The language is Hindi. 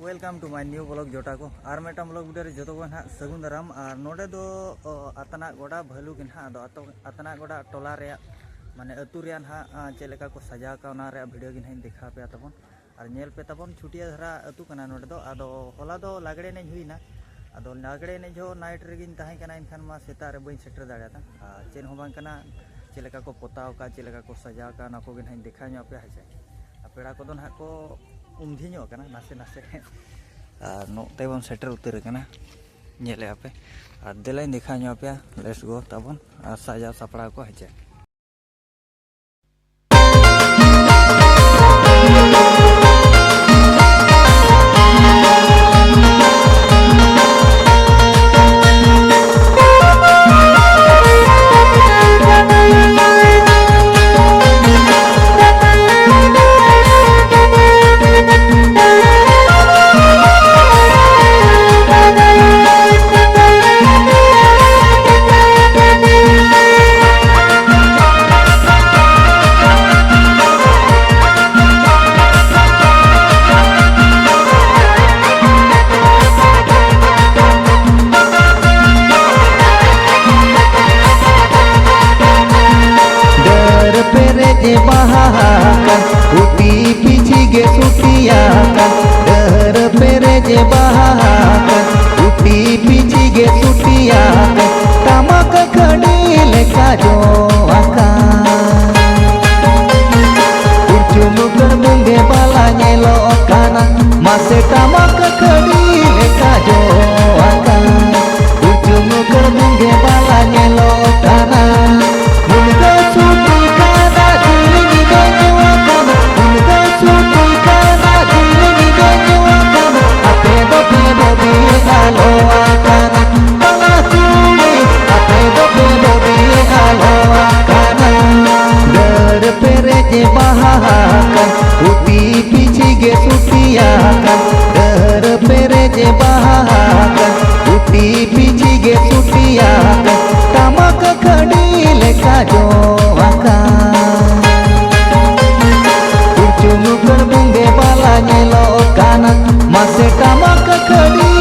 welcome to my new blog जोटा को और मेटा ब्लॉग वीडियो जो को ना सगुन दाराम और नोडे दो आतना गोड़ा भलू के ना दो आतना गोड़ा टोला रे माने अतु रे ना चेलेका को सजा का ना रे वीडियो की नहीं देखा पे तबन और नेल पे तबन छुटिया धरा अतु कना नोडे दो आदो होला दो लागड़े ने हुईना आदो लागड़े ने जो नाइट रेगिन ताहे कना इनखान मा सेता रे बई सेटर दाड़ाता चेन हो बांग कना चेलेका को पोताव का चेलेका को सजा का ना को के नहीं देखा ᱧᱚ पे हाजे पेड़ा को ना को उमधी नासे नासे नोते बन सेटर उतर नेले पे और दिलाई देखा पे लेट्स गो तबन साजा सापड़ा को हजे उटी पीछी गे सुटिया डर पेरे जे बहाकर उटी पीछी गे सुटिया तमक खड़ी लेखा जो आका उचुमुकर मुंगे बाला नेलो काना मासे तमक खड़ी लेखा जो आका उचुमुकर मुंगे बाला नेलो काना मुंगा सुटी काना दिलिंगी उटी पीछी गे सुटिया डर पेरे जे बहाकर उटी पीछी गे सुटिया तमक खड़ी लेखा जो आका उचुमुकर मुंगे बाला नेलो काना मासे तमक खड़ी